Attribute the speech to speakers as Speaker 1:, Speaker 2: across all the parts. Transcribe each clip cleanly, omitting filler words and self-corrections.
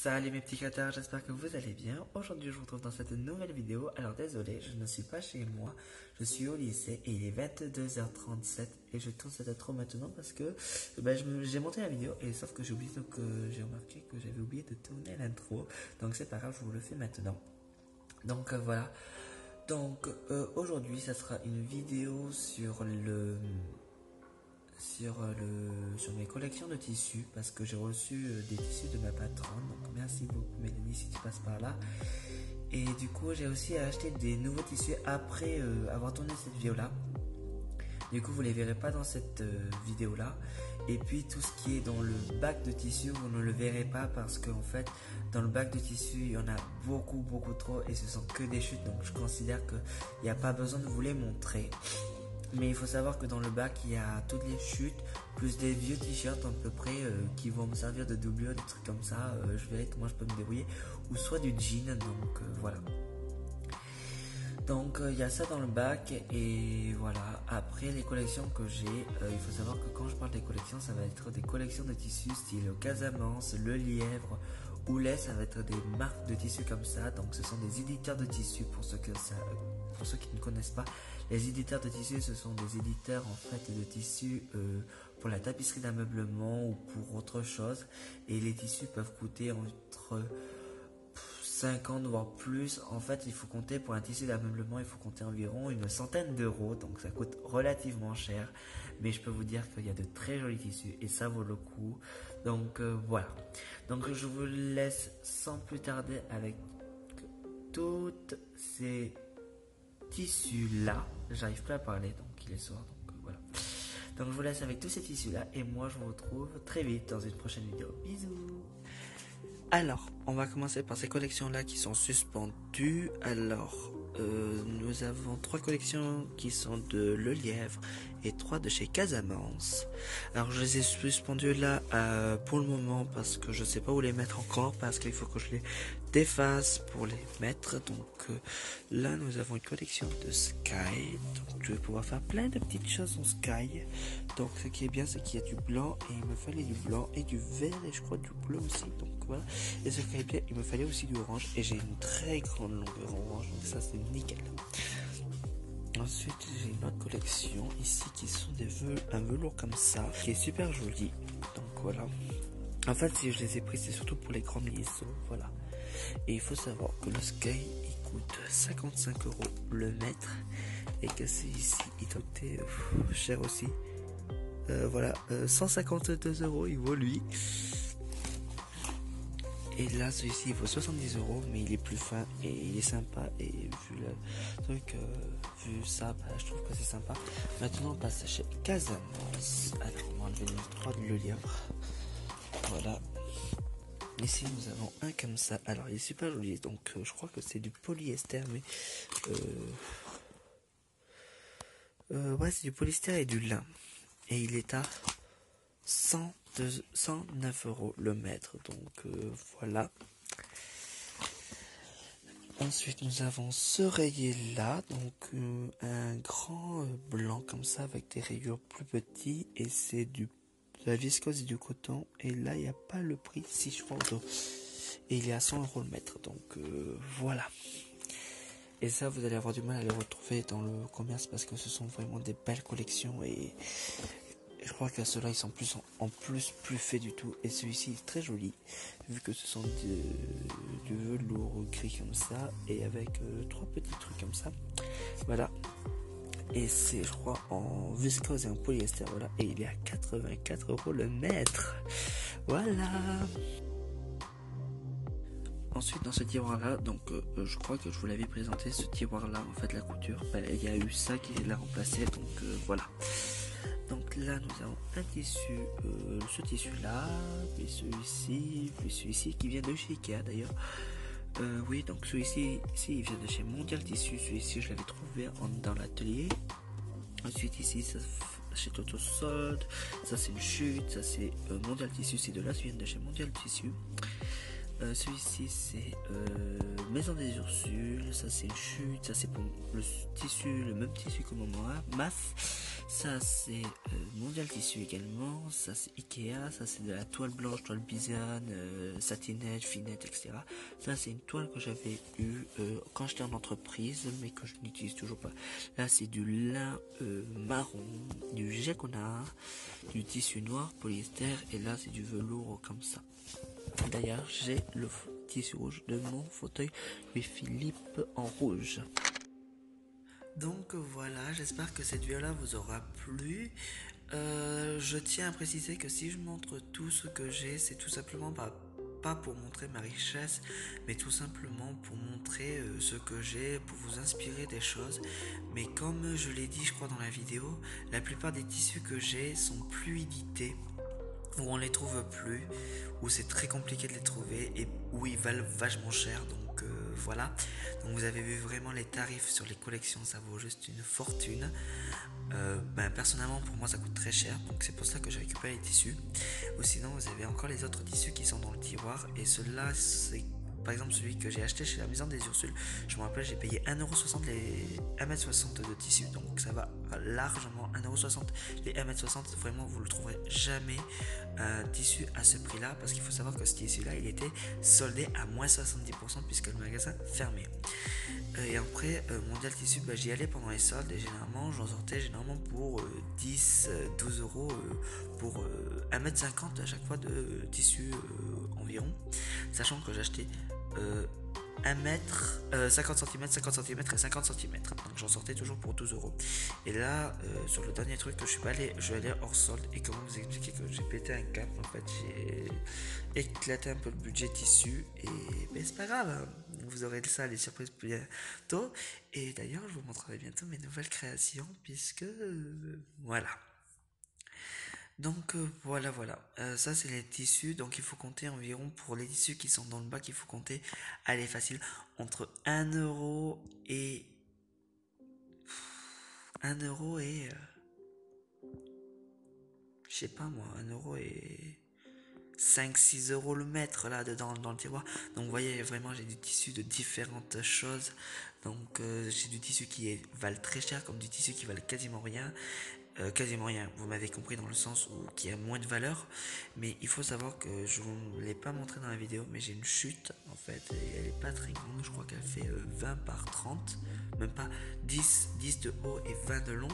Speaker 1: Salut mes petits cathares, j'espère que vous allez bien. Aujourd'hui je vous retrouve dans cette nouvelle vidéo. Alors désolé, je ne suis pas chez moi, je suis au lycée et il est 22h37 et je tourne cette intro maintenant parce que j'ai monté la vidéo et sauf que j'ai oublié, donc j'ai remarqué que j'avais oublié de tourner l'intro. Donc c'est pas grave, je vous le fais maintenant. Donc voilà. Donc aujourd'hui ça sera une vidéo sur mes collections de tissus parce que j'ai reçu des tissus de ma patronne, donc merci beaucoup Mélanie si tu passes par là. Et du coup j'ai aussi acheté des nouveaux tissus après avoir tourné cette vidéo là. Du coup vous les verrez pas dans cette vidéo là. Et puis tout ce qui est dans le bac de tissu vous ne le verrez pas parce qu'en fait dans le bac de tissu il y en a beaucoup trop et ce sont que des chutes, donc je considère qu'il n'y a pas besoin de vous les montrer. Mais il faut savoir que dans le bac, il y a toutes les chutes, plus des vieux t-shirts à peu près qui vont me servir de doublure, des trucs comme ça. Je verrai comment je peux me débrouiller. Ou soit du jean, donc voilà. Donc il y a ça dans le bac et voilà. Après les collections que j'ai, il faut savoir que quand je parle des collections, ça va être des collections de tissus style Casamance, Le Lièvre, Houlet, ça va être des marques de tissus comme ça. Donc ce sont des éditeurs de tissus pour ceux qui ne connaissent pas. Les éditeurs de tissus, ce sont des éditeurs en fait de tissus pour la tapisserie d'ameublement ou pour autre chose. Et les tissus peuvent coûter entre 50 voire plus. En fait, il faut compter pour un tissu d'ameublement, il faut compter environ une centaine d'euros. Donc ça coûte relativement cher. Mais je peux vous dire qu'il y a de très jolis tissus et ça vaut le coup. Donc voilà. Donc je vous laisse sans plus tarder avec toutes ces tissus là, j'arrive pas à parler donc il est soir, donc voilà. Donc je vous laisse avec tous ces tissus là et moi je vous retrouve très vite dans une prochaine vidéo. Bisous. Alors on va commencer par ces collections là qui sont suspendues. Alors nous avons 3 collections qui sont de Le Lièvre et 3 de chez Casamance. Alors je les ai suspendues là pour le moment parce que je sais pas où les mettre encore, parce qu'il faut que je les défasse pour les mettre. Donc là nous avons une collection de Sky, donc je vais pouvoir faire plein de petites choses en Sky. Donc ce qui est bien, c'est qu'il y a du blanc et il me fallait du blanc et du vert et je crois du bleu aussi, donc voilà. Et ce qui est bien, il me fallait aussi du orange et j'ai une très grande longueur orange, donc ça c'est nickel. Ensuite j'ai une autre collection ici qui sont un velours comme ça qui est super joli, donc voilà. En fait si je les ai pris c'est surtout pour les grandes liaisons, voilà. Et il faut savoir que le Sky il coûte 55 € le mètre et que celui-ci il coûtait cher aussi. Voilà, 152 € il vaut lui. Et là celui-ci il vaut 70 €, mais il est plus fin et il est sympa. Et vu le truc, vu ça, je trouve que c'est sympa. Maintenant on passe chez Casamance. Alors on va enlever les 3 de Le Lièvre. Voilà. Ici nous avons un comme ça. Alors il est super joli. Donc je crois que c'est du polyester, mais ouais c'est du polyester et du lin. Et il est à 109 € le mètre, donc voilà. Ensuite nous avons ce rayé là, donc un grand blanc comme ça avec des rayures plus petits, et c'est de la viscose et du coton, et là il n'y a pas le prix, si je crois, et il est à 100 € le mètre, donc voilà. Et ça vous allez avoir du mal à les retrouver dans le commerce parce que ce sont vraiment des belles collections, et je crois que ceux-là ils sont en plus plus faits du tout. Et celui-ci est très joli vu que ce sont du velours gris comme ça et avec 3 petits trucs comme ça. Voilà. Et c'est je crois en viscose et en polyester. Voilà. Et il est à 84 € le mètre. Voilà. Ensuite dans ce tiroir là, donc je crois que je vous l'avais présenté ce tiroir là, en fait la couture, il y a eu ça qui l'a remplacé, donc voilà. Donc là nous avons un tissu, ce tissu là, puis celui-ci qui vient de chez Ikea d'ailleurs. Oui, donc celui-ci il vient de chez Mondial Tissu. Celui-ci je l'avais trouvé dans l'atelier. Ensuite ici ça chez Toto Solde, ça c'est une chute, ça c'est Mondial Tissu, ces deux là viennent de chez Mondial Tissu. celui-ci c'est Maison des Ursules, ça c'est une chute, ça c'est pour le tissu, le même tissu que mon MAF. Ça c'est Mondial Tissu également, ça c'est Ikea, ça c'est de la toile blanche, toile bisane, satinette, finette, etc. Ça c'est une toile que j'avais eue quand j'étais en entreprise, mais que je n'utilise toujours pas. Là c'est du lin marron, du gecko-nard, du tissu noir, polyester, et là c'est du velours comme ça. D'ailleurs j'ai le tissu rouge de mon fauteuil Louis Philippe en rouge. Donc voilà, j'espère que cette vidéo-là vous aura plu. Je tiens à préciser que si je montre tout ce que j'ai, c'est tout simplement pas pour montrer ma richesse, mais tout simplement pour montrer ce que j'ai, pour vous inspirer des choses. Mais comme je l'ai dit, je crois, dans la vidéo, la plupart des tissus que j'ai sont fluidités, où on les trouve plus, où c'est très compliqué de les trouver et où ils valent vachement cher. Donc voilà, donc vous avez vu vraiment les tarifs sur les collections, ça vaut juste une fortune. Personnellement pour moi ça coûte très cher, donc c'est pour ça que j'ai récupéré les tissus. Ou sinon vous avez encore les autres tissus qui sont dans le tiroir, et ceux-là c'est par exemple celui que j'ai acheté chez la Maison des Ursules. Je me rappelle, j'ai payé 1,60€ les 1m60 de tissu, donc ça va largement. 1,60€ les 1m60, vraiment vous le trouverez jamais un tissu à ce prix là, parce qu'il faut savoir que ce tissu là il était soldé à moins 70% puisque le magasin fermait. Et après Mondial Tissu, j'y allais pendant les soldes et généralement j'en sortais généralement pour 10-12€ pour 1m50 à chaque fois de tissu environ, sachant que j'achetais 1 mètre, 50 cm, 50 cm et 50 cm. Donc j'en sortais toujours pour 12€. Et là, sur le dernier truc que je suis allé hors solde. Et comment vous expliquer que j'ai pété un cap, en fait, j'ai éclaté un peu le budget tissu. Et c'est pas grave, hein. Vous aurez ça, les surprises bientôt. Et d'ailleurs, je vous montrerai bientôt mes nouvelles créations, puisque voilà. Donc voilà, ça c'est les tissus. Donc il faut compter environ, pour les tissus qui sont dans le bac, il faut compter, allez facile, entre 1€ et 1€ et je sais pas moi, 1€ et 5-6€ le mètre là dedans dans le tiroir. Donc vous voyez vraiment, j'ai du tissu de différentes choses. Donc j'ai du tissu qui valent très cher, comme du tissu qui valent quasiment rien. Quasiment rien, vous m'avez compris, dans le sens où qui a moins de valeur. Mais il faut savoir que je vous l'ai pas montré dans la vidéo, mais j'ai une chute en fait, et elle est pas très grande, je crois qu'elle fait 20 par 30, même pas, 10 de haut et 20 de long.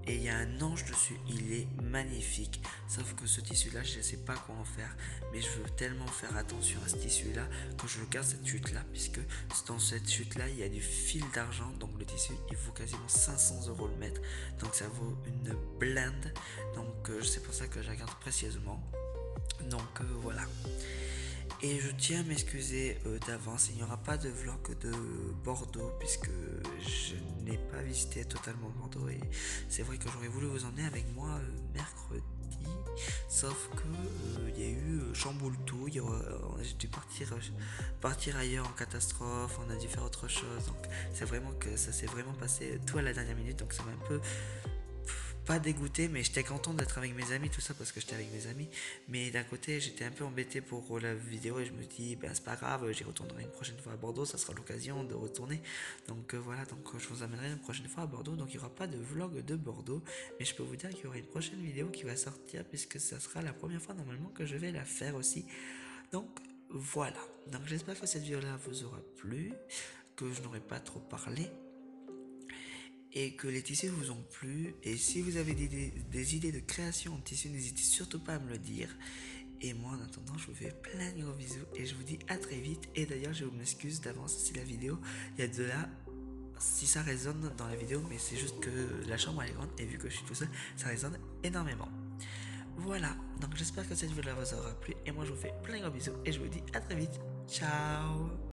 Speaker 1: Et il y a un ange dessus, il est magnifique. Sauf que ce tissu là, je sais pas quoi en faire, mais je veux tellement faire attention à ce tissu là que je garde cette chute là, puisque dans cette chute là il y a du fil d'argent. Donc le tissu il vaut quasiment 500€ le mètre, donc ça vaut une blinde. Donc c'est pour ça que je la garde précieusement. Donc voilà. Et je tiens à m'excuser d'avance, il n'y aura pas de vlog de Bordeaux puisque je n'ai pas visité totalement Bordeaux, et c'est vrai que j'aurais voulu vous emmener avec moi mercredi, sauf que il y a eu chamboule tout, j'ai dû partir ailleurs en catastrophe, on a dû faire autre chose, donc c'est vraiment que ça s'est vraiment passé tout à la dernière minute, donc ça m'a un peu pas dégoûté, mais j'étais content d'être avec mes amis, tout ça, parce que j'étais avec mes amis. Mais d'un côté, j'étais un peu embêté pour la vidéo, et je me dis, c'est pas grave, j'y retournerai une prochaine fois à Bordeaux, ça sera l'occasion de retourner. Donc voilà, donc je vous amènerai une prochaine fois à Bordeaux. Donc il n'y aura pas de vlog de Bordeaux, mais je peux vous dire qu'il y aura une prochaine vidéo qui va sortir, puisque ça sera la première fois normalement que je vais la faire aussi. Donc voilà, donc j'espère que cette vidéo-là vous aura plu, que je n'aurai pas trop parlé, et que les tissus vous ont plu. Et si vous avez des idées de création en tissu, n'hésitez surtout pas à me le dire. Et moi en attendant, je vous fais plein de gros bisous et je vous dis à très vite. Et d'ailleurs, je m'excuse d'avance si la vidéo, il y a de là, si ça résonne dans la vidéo, mais c'est juste que la chambre elle est grande et vu que je suis tout seul, ça résonne énormément. Voilà, donc j'espère que cette vidéo vous aura plu, et moi je vous fais plein de gros bisous et je vous dis à très vite. Ciao.